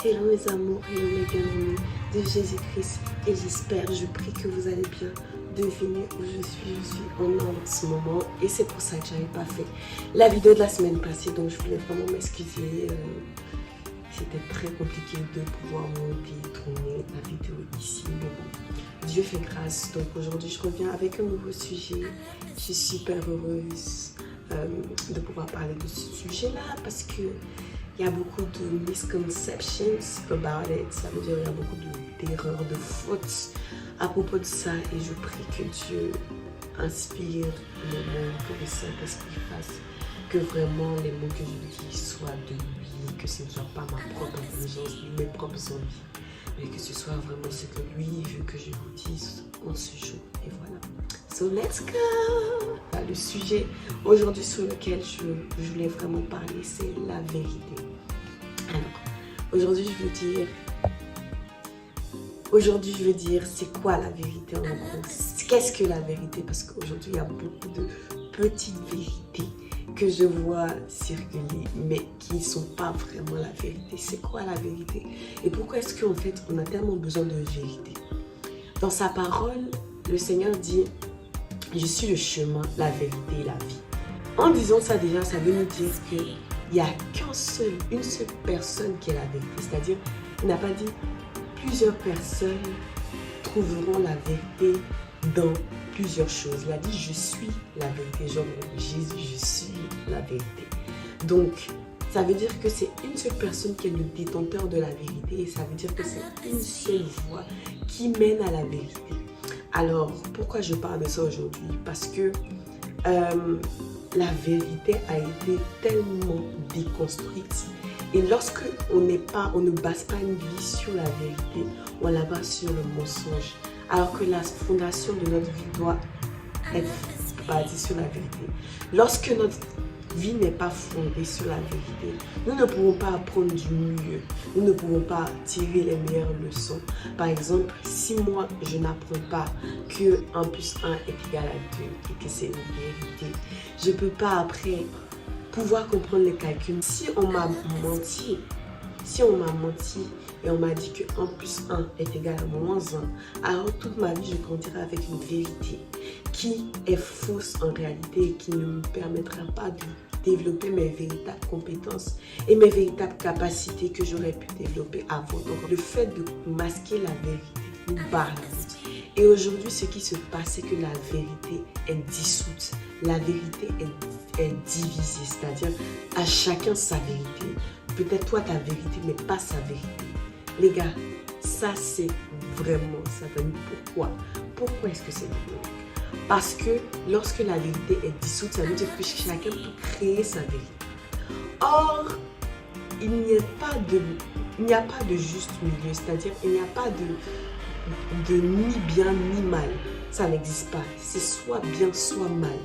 Hello mes amours, hello mes bien-aimés de Jésus-Christ et j'espère, je prie que vous allez bien. Devinez où je suis en Inde en ce moment et c'est pour ça que j'avais pas fait la vidéo de la semaine passée, donc je voulais vraiment m'excuser. C'était très compliqué de pouvoir monter et tourner la vidéo ici, mais bon, Dieu fait grâce. Donc aujourd'hui je reviens avec un nouveau sujet. Je suis super heureuse de pouvoir parler de ce sujet-là parce que il y a beaucoup de misconceptions about it. Ça veut dire qu'il y a beaucoup d'erreurs, de fautes à propos de ça. Et je prie que Dieu inspire le monde, que le Saint-Esprit fasse que vraiment les mots que je dis soient de lui, que ce ne soit pas ma propre intelligence, mes propres envies, mais que ce soit vraiment ce que lui veut que je vous dise en ce jour. Et voilà. So let's go! Le sujet aujourd'hui sur lequel je voulais vraiment parler, c'est la vérité. Alors, aujourd'hui je veux dire c'est quoi la vérité en gros? Qu'est-ce que la vérité? Parce qu'aujourd'hui il y a beaucoup de petites vérités que je vois circuler, mais qui ne sont pas vraiment la vérité. C'est quoi la vérité? Et pourquoi est-ce qu'en fait on a tellement besoin de vérité? Dans sa parole, le Seigneur dit: je suis le chemin, la vérité et la vie. En disant ça déjà, ça veut nous dire qu'il n'y a une seule personne qui est la vérité. C'est-à-dire, il n'a pas dit plusieurs personnes trouveront la vérité dans plusieurs choses. Il a dit je suis la vérité. Genre Jésus, je suis la vérité. Donc, ça veut dire que c'est une seule personne qui est le détenteur de la vérité. Et ça veut dire que c'est une seule voie qui mène à la vérité. Alors, pourquoi je parle de ça aujourd'hui? Parce que la vérité a été tellement déconstruite. Et lorsque on ne base pas une vie sur la vérité, on la base sur le mensonge. Alors que la fondation de notre vie doit être basée sur la vérité. Lorsque notre vie n'est pas fondée sur la vérité, nous ne pouvons pas apprendre du mieux. Nous ne pouvons pas tirer les meilleures leçons. Par exemple, si moi, je n'apprends pas que 1 plus 1 est égal à 2 et que c'est une vérité, je ne peux pas après pouvoir comprendre les calculs. Si on m'a menti et on m'a dit que 1 plus 1 est égal à moins 1, alors toute ma vie, je grandirai avec une vérité qui est fausse en réalité et qui ne me permettra pas de développer mes véritables compétences et mes véritables capacités que j'aurais pu développer avant. Donc le fait de masquer la vérité nous barre la route. Et aujourd'hui, ce qui se passe, c'est que la vérité est dissoute. La vérité est divisée, c'est-à-dire à chacun sa vérité. Peut-être toi ta vérité, mais pas sa vérité. Les gars, ça c'est vraiment satanique. Pourquoi? Pourquoi est-ce que c'est démoniaque? Parce que lorsque la vérité est dissoute, ça veut dire que chacun peut créer sa vérité. Or, il n'y a pas de juste milieu, c'est-à-dire il n'y a pas de ni bien ni mal. Ça n'existe pas. C'est soit bien, soit mal.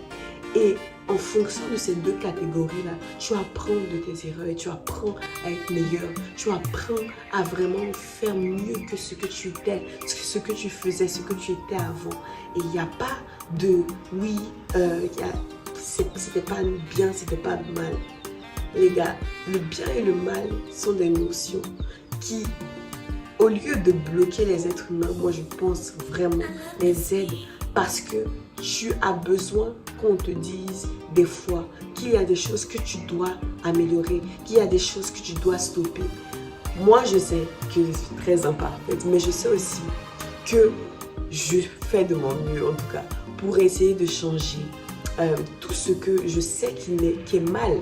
Et en fonction de ces deux catégories-là, tu apprends de tes erreurs et tu apprends à être meilleur. Tu apprends à vraiment faire mieux que ce que tu étais, ce que tu faisais, ce que tu étais avant. Et il n'y a pas de oui, c'était pas bien, c'était pas mal. Les gars, le bien et le mal sont des notions qui, au lieu de bloquer les êtres humains, moi je pense vraiment les aident parce que tu as besoin qu'on te dise des fois qu'il y a des choses que tu dois améliorer, qu'il y a des choses que tu dois stopper. Moi, je sais que je suis très imparfaite, mais je sais aussi que je fais de mon mieux, en tout cas, pour essayer de changer tout ce que je sais qui est mal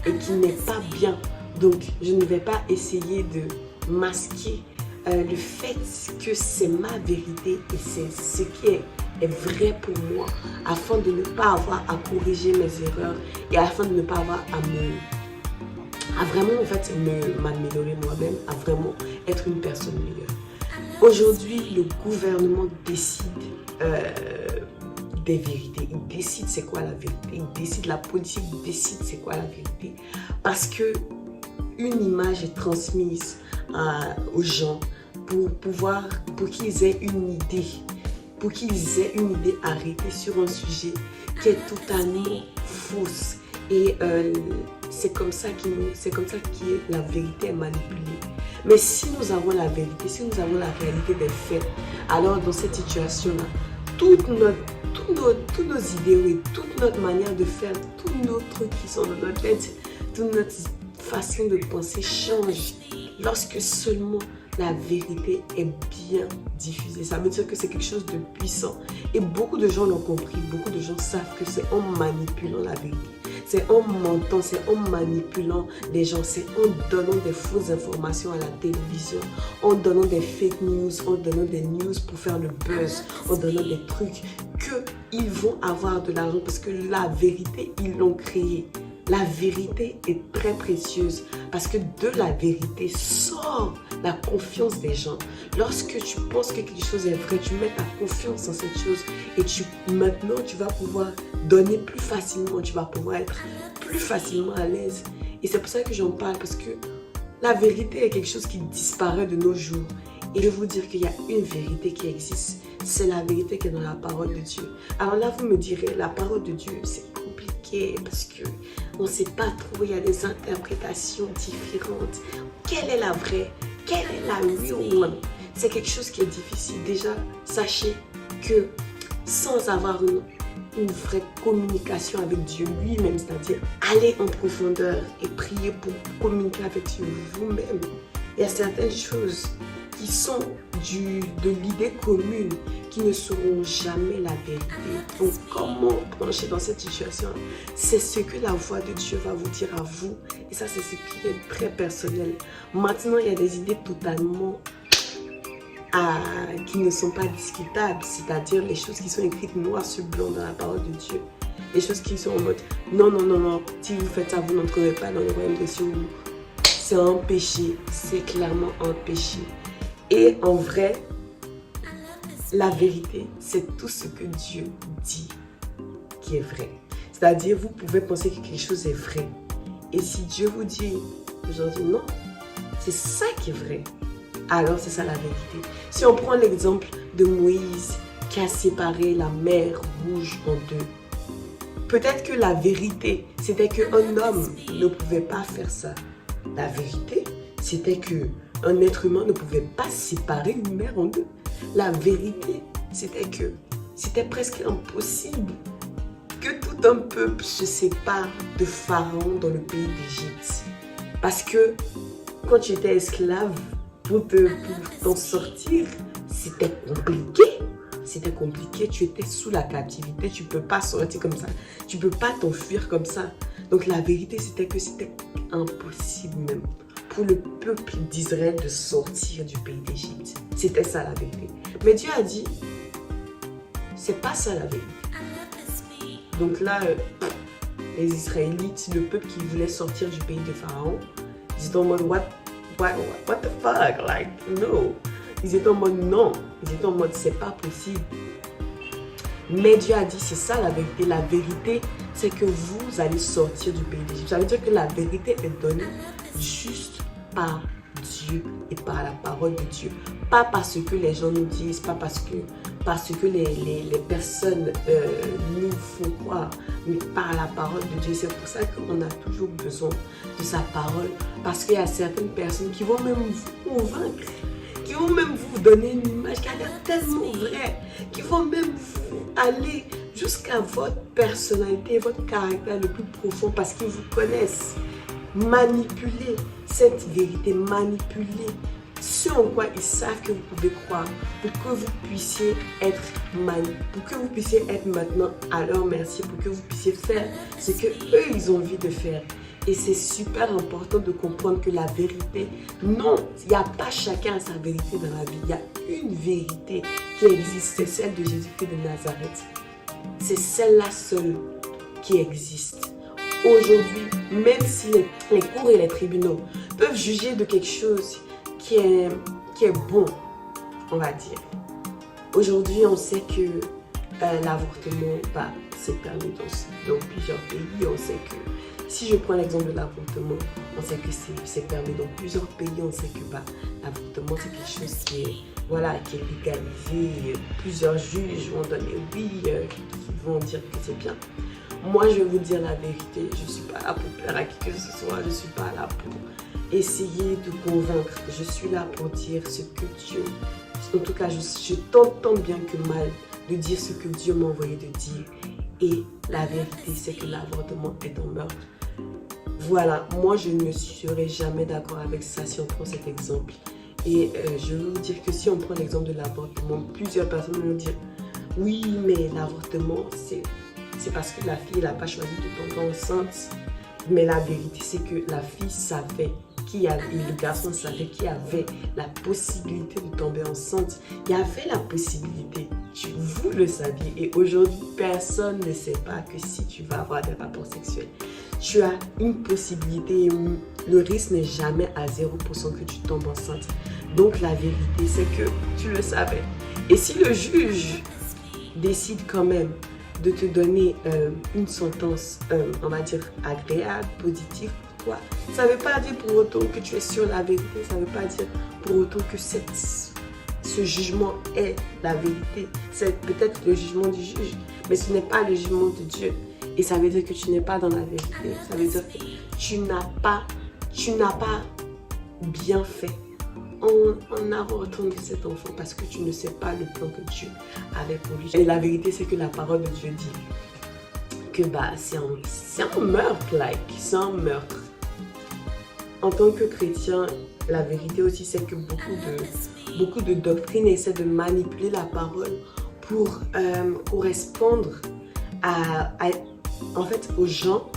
et qui n'est pas bien. Donc, je ne vais pas essayer de masquer le fait que c'est ma vérité et c'est ce qui est vrai pour moi, afin de ne pas avoir à corriger mes erreurs et afin de ne pas avoir à vraiment en fait m'améliorer moi-même, à vraiment être une personne meilleure. Aujourd'hui, le gouvernement décide des vérités. Il décide c'est quoi la vérité. Il décide, la politique décide c'est quoi la vérité. Parce que une image est transmise aux gens pour qu'ils aient une idée. Pour qu'ils aient une idée arrêtée sur un sujet qui est totalement fausse. Et c'est comme ça que la vérité est manipulée. Mais si nous avons la vérité, si nous avons la réalité des faits, alors dans cette situation-là, tous nos idéaux et toute notre manière de faire, tous nos trucs qui sont dans notre tête, toute notre façon de penser change lorsque seulement la vérité est bien diffusée. Ça veut dire que c'est quelque chose de puissant. Et beaucoup de gens l'ont compris, beaucoup de gens savent que c'est en manipulant la vérité. C'est en mentant, c'est en manipulant les gens, c'est en donnant des fausses informations à la télévision, en donnant des fake news, en donnant des news pour faire le buzz, en donnant des trucs qu'ils vont avoir de l'argent parce que la vérité, ils l'ont créée. La vérité est très précieuse parce que de la vérité sort la confiance des gens. Lorsque tu penses que quelque chose est vrai, tu mets ta confiance dans cette chose et maintenant tu vas pouvoir donner plus facilement, tu vas pouvoir être plus facilement à l'aise. Et c'est pour ça que j'en parle parce que la vérité est quelque chose qui disparaît de nos jours. Et je vais vous dire qu'il y a une vérité qui existe. C'est la vérité qui est dans la parole de Dieu. Alors là, vous me direz, la parole de Dieu, c'est compliqué parce que on ne sait pas trop, il y a des interprétations différentes. Quelle est la vraie? Quelle est la real one? C'est quelque chose qui est difficile. Déjà, sachez que sans avoir une vraie communication avec Dieu lui-même, c'est-à-dire aller en profondeur et prier pour communiquer avec Dieu vous-même, il y a certaines choses qui sont de l'idée commune, qui ne seront jamais la vérité. Donc, comment plancher dans cette situation? C'est ce que la voix de Dieu va vous dire à vous. Et ça, c'est ce qui est très personnel. Maintenant, il y a des idées totalement qui ne sont pas discutables. C'est-à-dire les choses qui sont écrites noir sur blanc dans la parole de Dieu. Les choses qui sont en mode, non, non, non, non, si vous faites ça, vous n'entrerez pas dans le royaume des cieux. C'est un péché. C'est clairement un péché. Et en vrai, la vérité, c'est tout ce que Dieu dit qui est vrai. C'est-à-dire, vous pouvez penser que quelque chose est vrai. Et si Dieu vous dit aujourd'hui non, c'est ça qui est vrai, alors c'est ça la vérité. Si on prend l'exemple de Moïse qui a séparé la mer Rouge en deux, peut-être que la vérité, c'était qu'un homme ne pouvait pas faire ça. La vérité, c'était qu'un être humain ne pouvait pas séparer une mer en deux. La vérité, c'était que c'était presque impossible que tout un peuple se sépare de Pharaon dans le pays d'Égypte. Parce que quand tu étais esclave, pour t'en sortir, c'était compliqué. C'était compliqué, tu étais sous la captivité, tu ne peux pas sortir comme ça. Tu ne peux pas t'enfuir comme ça. Donc la vérité, c'était que c'était impossible même pour le peuple d'Israël de sortir du pays d'Égypte. C'était ça la vérité. Mais Dieu a dit, c'est pas ça la vérité. Donc là, les Israélites, le peuple qui voulait sortir du pays de Pharaon, ils étaient en mode, what the fuck, like, no. Ils étaient en mode, non. Ils étaient en mode, c'est pas possible. Mais Dieu a dit, c'est ça la vérité. La vérité, c'est que vous allez sortir du pays d'Égypte. Ça veut dire que la vérité est donnée juste par Dieu et par la parole de Dieu. Pas parce que les gens nous disent, pas parce que les personnes nous font croire, mais par la parole de Dieu. C'est pour ça qu'on a toujours besoin de sa parole. Parce qu'il y a certaines personnes qui vont même vous convaincre, qui vont même vous donner une image qui a l'air tellement vraie, qui vont même vous aller jusqu'à votre personnalité, votre caractère le plus profond parce qu'ils vous connaissent. Manipuler cette vérité, manipuler ce en quoi ils savent que vous pouvez croire pour que vous puissiez être maintenant à leur merci, pour que vous puissiez faire ce que eux ils ont envie de faire. Et c'est super important de comprendre que la vérité, non, il n'y a pas chacun sa vérité dans la vie. Il y a une vérité qui existe, c'est celle de Jésus-Christ de Nazareth. C'est celle-là seule qui existe. Aujourd'hui, même si les cours et les tribunaux peuvent juger de quelque chose qui est bon, on va dire. Aujourd'hui, on sait que l'avortement, c'est permis dans plusieurs pays. On sait que, si je prends l'exemple de l'avortement, on sait que c'est permis dans plusieurs pays. On sait que l'avortement, c'est quelque chose qui est légalisé. Plusieurs juges vont donner oui, qui vont dire que c'est bien. Moi, je vais vous dire la vérité. Je ne suis pas là pour plaire à qui que ce soit. Je ne suis pas là pour essayer de convaincre. Je suis là pour dire ce que Dieu... En tout cas, je tente tant bien que mal de dire ce que Dieu m'a envoyé de dire. Et la vérité, c'est que l'avortement est un meurtre. Voilà, moi, je ne serai jamais d'accord avec ça si on prend cet exemple. Et je veux vous dire que si on prend l'exemple de l'avortement, plusieurs personnes vont dire « Oui, mais l'avortement, c'est parce que la fille n'a pas choisi de tomber enceinte. » Mais la vérité, c'est que la fille savait et le garçon savait qu'il y avait la possibilité de tomber enceinte. Il y avait la possibilité. Vous le saviez. Et aujourd'hui, personne ne sait pas que si tu vas avoir des rapports sexuels, tu as une possibilité. Le risque n'est jamais à 0% que tu tombes enceinte. Donc la vérité, c'est que tu le savais. Et si le juge décide quand même de te donner une sentence, on va dire, agréable, positive pour toi, ça ne veut pas dire pour autant que tu es sur la vérité, ça ne veut pas dire pour autant que ce jugement est la vérité. C'est peut-être le jugement du juge, mais ce n'est pas le jugement de Dieu. Et ça veut dire que tu n'es pas dans la vérité. Ça veut dire que tu n'as pas bien fait en avortant cet enfant parce que tu ne sais pas le plan que Dieu avait pour lui. Et la vérité, c'est que la parole de Dieu dit que c'est un meurtre, c'est un meurtre. En tant que chrétien, la vérité aussi, c'est que beaucoup de doctrines essaient de manipuler la parole pour correspondre en fait, aux gens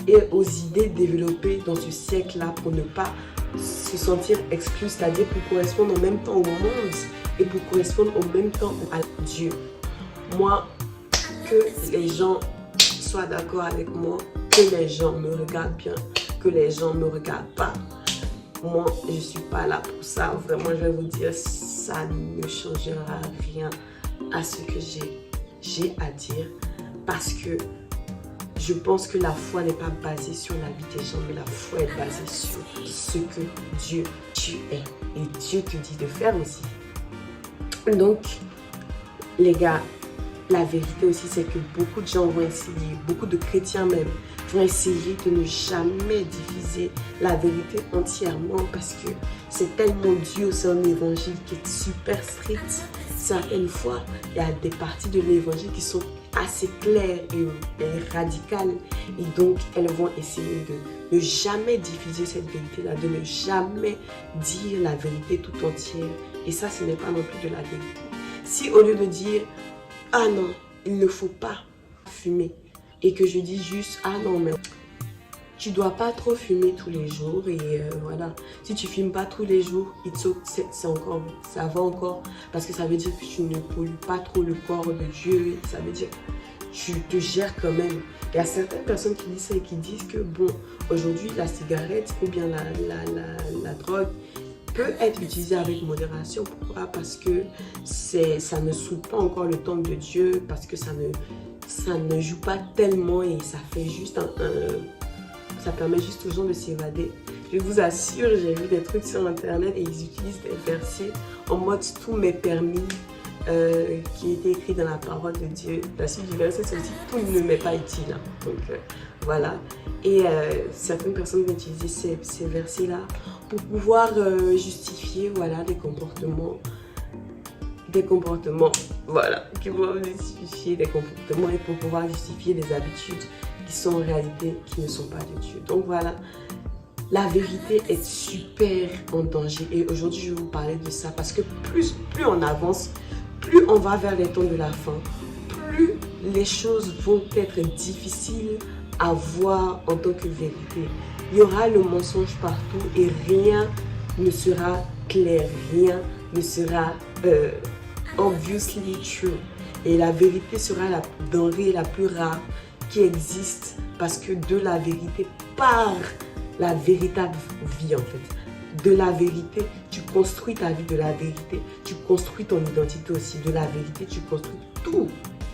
et aux idées développées dans ce siècle-là pour ne pas se sentir exclus, c'est-à-dire pour correspondre en même temps au monde et pour correspondre en même temps à Dieu. Moi, que les gens soient d'accord avec moi, que les gens me regardent bien, que les gens ne me regardent pas. Moi, je ne suis pas là pour ça. Vraiment, je vais vous dire, ça ne changera rien à ce que j'ai à dire. Parce que je pense que la foi n'est pas basée sur la vie des gens, mais la foi est basée sur ce que Dieu, tu es. Et Dieu te dit de faire aussi. Donc, les gars, la vérité aussi, c'est que beaucoup de gens vont essayer, beaucoup de chrétiens même, vont essayer de ne jamais diviser la vérité entièrement parce que c'est tellement dur, c'est un évangile qui est super strict. Certaines fois, il y a des parties de l'évangile qui sont assez claires et radicales et donc elles vont essayer de ne jamais diviser cette vérité-là, de ne jamais dire la vérité tout entière. Et ça, ce n'est pas non plus de la vérité. Si au lieu de dire « Ah non, il ne faut pas fumer » et que je dis juste « Ah non, mais tu dois pas trop fumer tous les jours et voilà. Si tu fumes pas tous les jours, ça va encore parce que ça veut dire que tu ne pollues pas trop le corps de Dieu. Ça veut dire que tu te gères quand même. Il y a certaines personnes qui disent ça et qui disent que bon, aujourd'hui la cigarette ou bien la drogue peut être utilisée avec modération. Pourquoi? Parce que ça ne soude pas encore le temple de Dieu, parce que ça ne joue pas tellement et ça fait juste ça permet juste aux gens de s'évader. Je vous assure, j'ai vu des trucs sur internet et ils utilisent des versets en mode tout m'est permis, qui était écrit dans la parole de Dieu. La suite du verset, c'est aussi tout ne m'est pas utile. Donc voilà. Et certaines personnes vont utiliser ces versets-là pour pouvoir justifier voilà, des comportements, voilà, qui vont justifier des comportements et pour pouvoir justifier des habitudes qui sont en réalité, qui ne sont pas de Dieu. Donc voilà, la vérité est super en danger et aujourd'hui je vais vous parler de ça parce que plus on avance, plus on va vers les temps de la fin, plus les choses vont être difficiles à voir en tant que vérité. Il y aura le mensonge partout et rien ne sera clair, rien ne sera obviously true. Et la vérité sera la denrée la plus rare qui existe parce que de la vérité part la véritable vie en fait. De la vérité, tu construis ta vie, de la vérité, tu construis ton identité aussi. De la vérité, tu construis tout.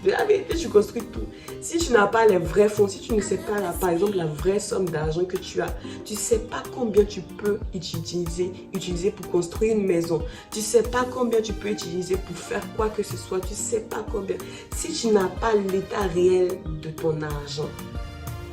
De la vérité, tu construis tout. Si tu n'as pas les vrais fonds, si tu ne sais pas, par exemple, la vraie somme d'argent que tu as, tu ne sais pas combien tu peux utiliser pour construire une maison. Tu ne sais pas combien tu peux utiliser pour faire quoi que ce soit. Tu ne sais pas combien. Si tu n'as pas l'état réel de ton argent,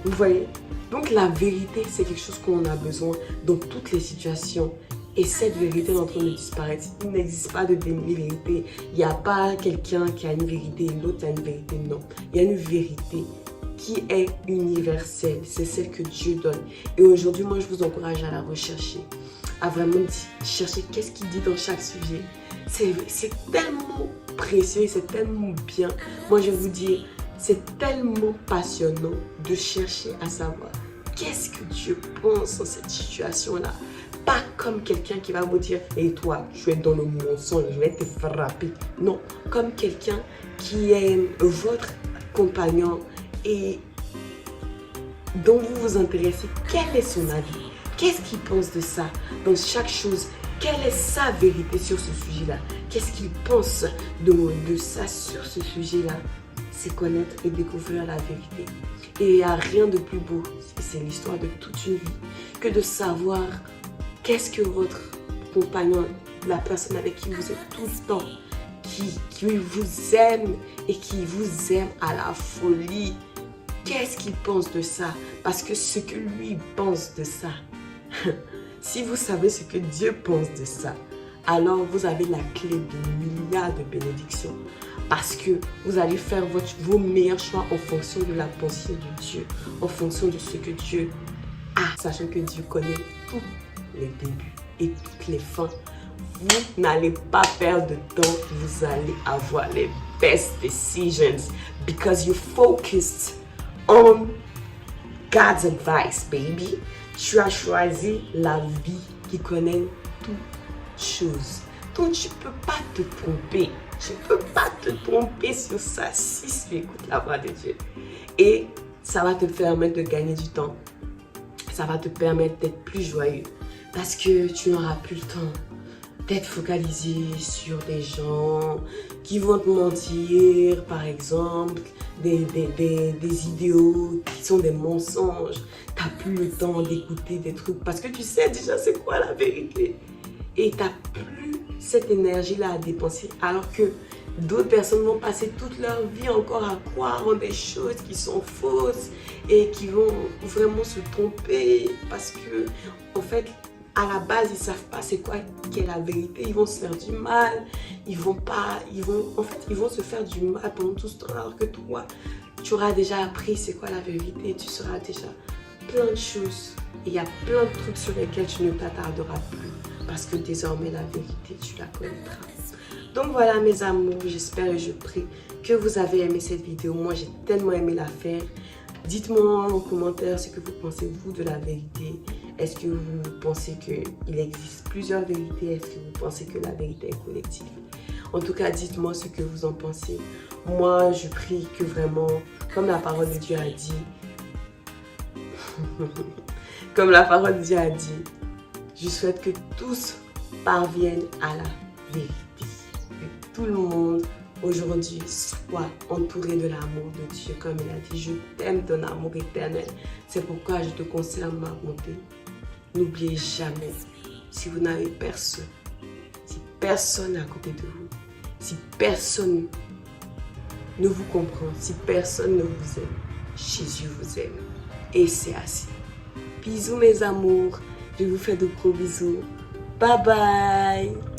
vous voyez? Donc la vérité, c'est quelque chose qu'on a besoin dans toutes les situations. Et cette vérité est en train de disparaître. Il n'existe pas de demi-vérité. Il n'y a pas quelqu'un qui a une vérité et l'autre a une vérité. Non. Il y a une vérité qui est universelle. C'est celle que Dieu donne. Et aujourd'hui, moi, je vous encourage à la rechercher. À vraiment chercher qu'est-ce qu'il dit dans chaque sujet. C'est tellement précieux et c'est tellement bien. Moi, je vais vous dire, c'est tellement passionnant de chercher à savoir qu'est-ce que Dieu pense dans cette situation-là. Pas comme quelqu'un qui va vous dire « Et toi, tu es dans le mensonge, je vais te frapper. » Non, comme quelqu'un qui est votre compagnon et dont vous vous intéressez. Quel est son avis? Qu'est-ce qu'il pense de ça? Dans chaque chose, quelle est sa vérité sur ce sujet-là? Qu'est-ce qu'il pense de ça sur ce sujet-là? C'est connaître et découvrir la vérité. Et il n'y a rien de plus beau, c'est l'histoire de toute une vie, que de savoir qu'est-ce que votre compagnon, la personne avec qui vous êtes tout le temps, qui vous aime et qui vous aime à la folie, qu'est-ce qu'il pense de ça? Parce que ce que lui pense de ça, si vous savez ce que Dieu pense de ça, alors vous avez la clé de milliards de bénédictions. Parce que vous allez faire vos meilleurs choix en fonction de la pensée de Dieu, en fonction de ce que Dieu a, sachant que Dieu connaît tous les débuts et toutes les fins. Vous n'allez pas perdre de temps, vous allez avoir les best decisions because you focused on God's advice, baby. Tu as choisi la vie qui connaît toutes choses. Donc tu ne peux pas te tromper. Tu ne peux pas te tromper sur ça si tu écoutes la voix de Dieu. Et ça va te permettre de gagner du temps. Ça va te permettre d'être plus joyeux. Parce que tu n'auras plus le temps d'être focalisé sur des gens qui vont te mentir, par exemple, des idéaux qui sont des mensonges. Tu n'as plus le temps d'écouter des trucs parce que tu sais déjà c'est quoi la vérité. Et tu n'as plus cette énergie-là à dépenser. Alors que d'autres personnes vont passer toute leur vie encore à croire en des choses qui sont fausses et qui vont vraiment se tromper parce que, en fait, à la base, ils ne savent pas c'est quoi qu'est la vérité. Ils vont se faire du mal. Ils vont se faire du mal pendant tout ce temps. Alors que toi, tu auras déjà appris c'est quoi la vérité. Tu sauras déjà plein de choses. Et il y a plein de trucs sur lesquels tu ne t'attarderas plus. Parce que désormais, la vérité, tu la connaîtras. Donc voilà mes amours, j'espère et je prie que vous avez aimé cette vidéo. Moi, j'ai tellement aimé la faire. Dites-moi en commentaire ce que vous pensez, vous, de la vérité. Est-ce que vous pensez qu'il existe plusieurs vérités? Est-ce que vous pensez que la vérité est collective? En tout cas, dites-moi ce que vous en pensez. Moi, je prie que vraiment, comme la parole de Dieu a dit, comme la parole de Dieu a dit, je souhaite que tous parviennent à la vérité. Que tout le monde aujourd'hui soit entouré de l'amour de Dieu. Comme il a dit, je t'aime d'un amour éternel. C'est pourquoi je te concerne ma bonté. N'oubliez jamais, si vous n'avez personne, si personne est à côté de vous, si personne ne vous comprend, si personne ne vous aime, Jésus vous aime. Et c'est assez. Bisous mes amours. Je vous fais de gros bisous. Bye bye.